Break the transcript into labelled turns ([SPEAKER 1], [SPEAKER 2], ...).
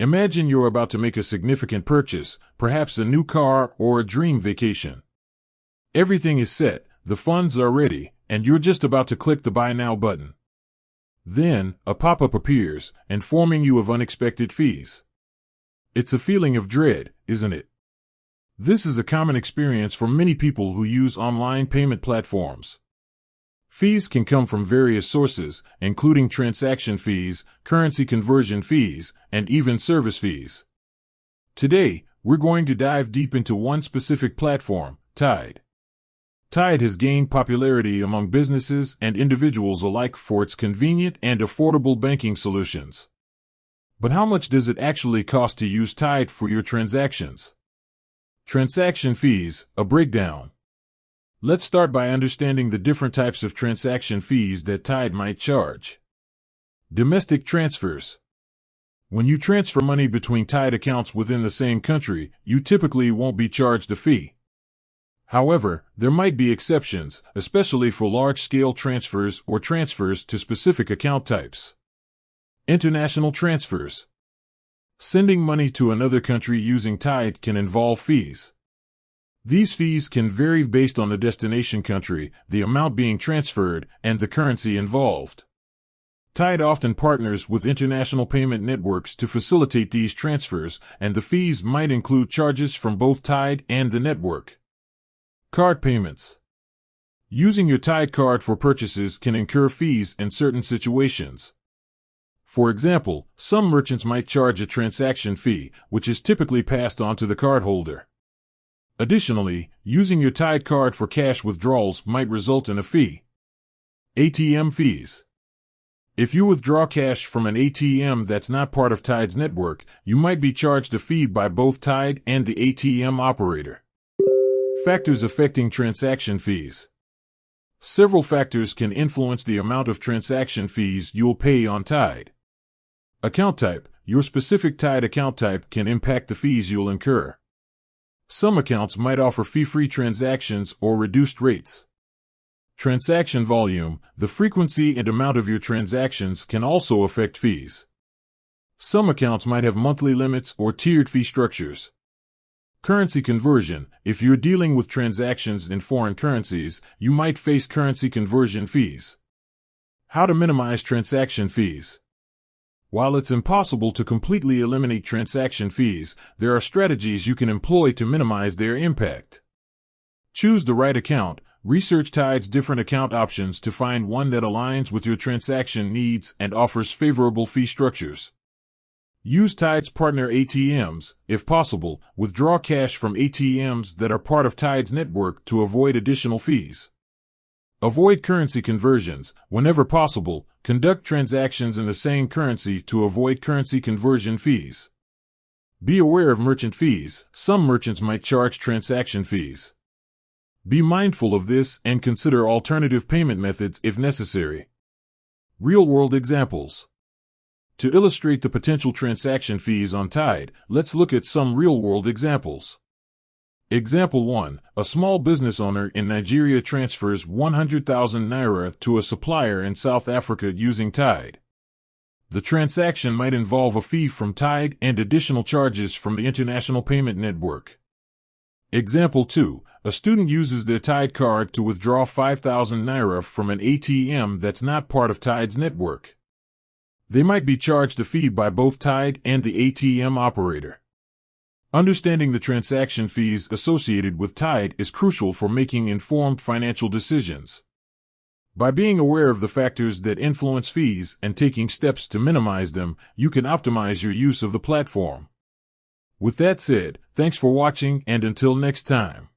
[SPEAKER 1] Imagine you're about to make a significant purchase, perhaps a new car or a dream vacation. Everything is set, the funds are ready, and you're just about to click the Buy Now button. Then, a pop-up appears, informing you of unexpected fees. It's a feeling of dread, isn't it? This is a common experience for many people who use online payment platforms. Fees can come from various sources, including transaction fees, currency conversion fees, and even service fees. Today, we're going to dive deep into one specific platform, Tide. Tide has gained popularity among businesses and individuals alike for its convenient and affordable banking solutions. But how much does it actually cost to use Tide for your transactions? Transaction fees, a breakdown. Let's start by understanding the different types of transaction fees that Tide might charge. Domestic transfers. When you transfer money between Tide accounts within the same country, you typically won't be charged a fee. However, there might be exceptions, especially for large-scale transfers or transfers to specific account types. International transfers. Sending money to another country using Tide can involve fees. These fees can vary based on the destination country, the amount being transferred, and the currency involved. Tide often partners with international payment networks to facilitate these transfers, and the fees might include charges from both Tide and the network. Card payments. Using your Tide card for purchases can incur fees in certain situations. For example, some merchants might charge a transaction fee, which is typically passed on to the cardholder. Additionally, using your Tide card for cash withdrawals might result in a fee. ATM fees. If you withdraw cash from an ATM that's not part of Tide's network, you might be charged a fee by both Tide and the ATM operator. Factors affecting transaction fees. Several factors can influence the amount of transaction fees you'll pay on Tide. Account type. Your specific Tide account type can impact the fees you'll incur. Some accounts might offer fee-free transactions or reduced rates. Transaction volume. The frequency and amount of your transactions can also affect fees. Some accounts might have monthly limits or tiered fee structures. Currency conversion. If you're dealing with transactions in foreign currencies, you might face currency conversion fees. How to minimize transaction fees. While it's impossible to completely eliminate transaction fees, there are strategies you can employ to minimize their impact. Choose the right account. Research Tide's different account options to find one that aligns with your transaction needs and offers favorable fee structures. Use Tide's partner ATMs. If possible, withdraw cash from ATMs that are part of Tide's network to avoid additional fees. Avoid currency conversions. Whenever possible, conduct transactions in the same currency to avoid currency conversion fees. Be aware of merchant fees. Some merchants might charge transaction fees. Be mindful of this and consider alternative payment methods if necessary. Real-world examples. To illustrate the potential transaction fees on Tide, let's look at some real-world examples. Example 1. A small business owner in Nigeria transfers 100,000 naira to a supplier in South Africa using Tide. The transaction might involve a fee from Tide and additional charges from the international payment network. Example 2. A student uses their Tide card to withdraw 5,000 naira from an ATM that's not part of Tide's network. They might be charged a fee by both Tide and the ATM operator. Understanding the transaction fees associated with Tide is crucial for making informed financial decisions. By being aware of the factors that influence fees and taking steps to minimize them, you can optimize your use of the platform. With that said, thanks for watching, and until next time.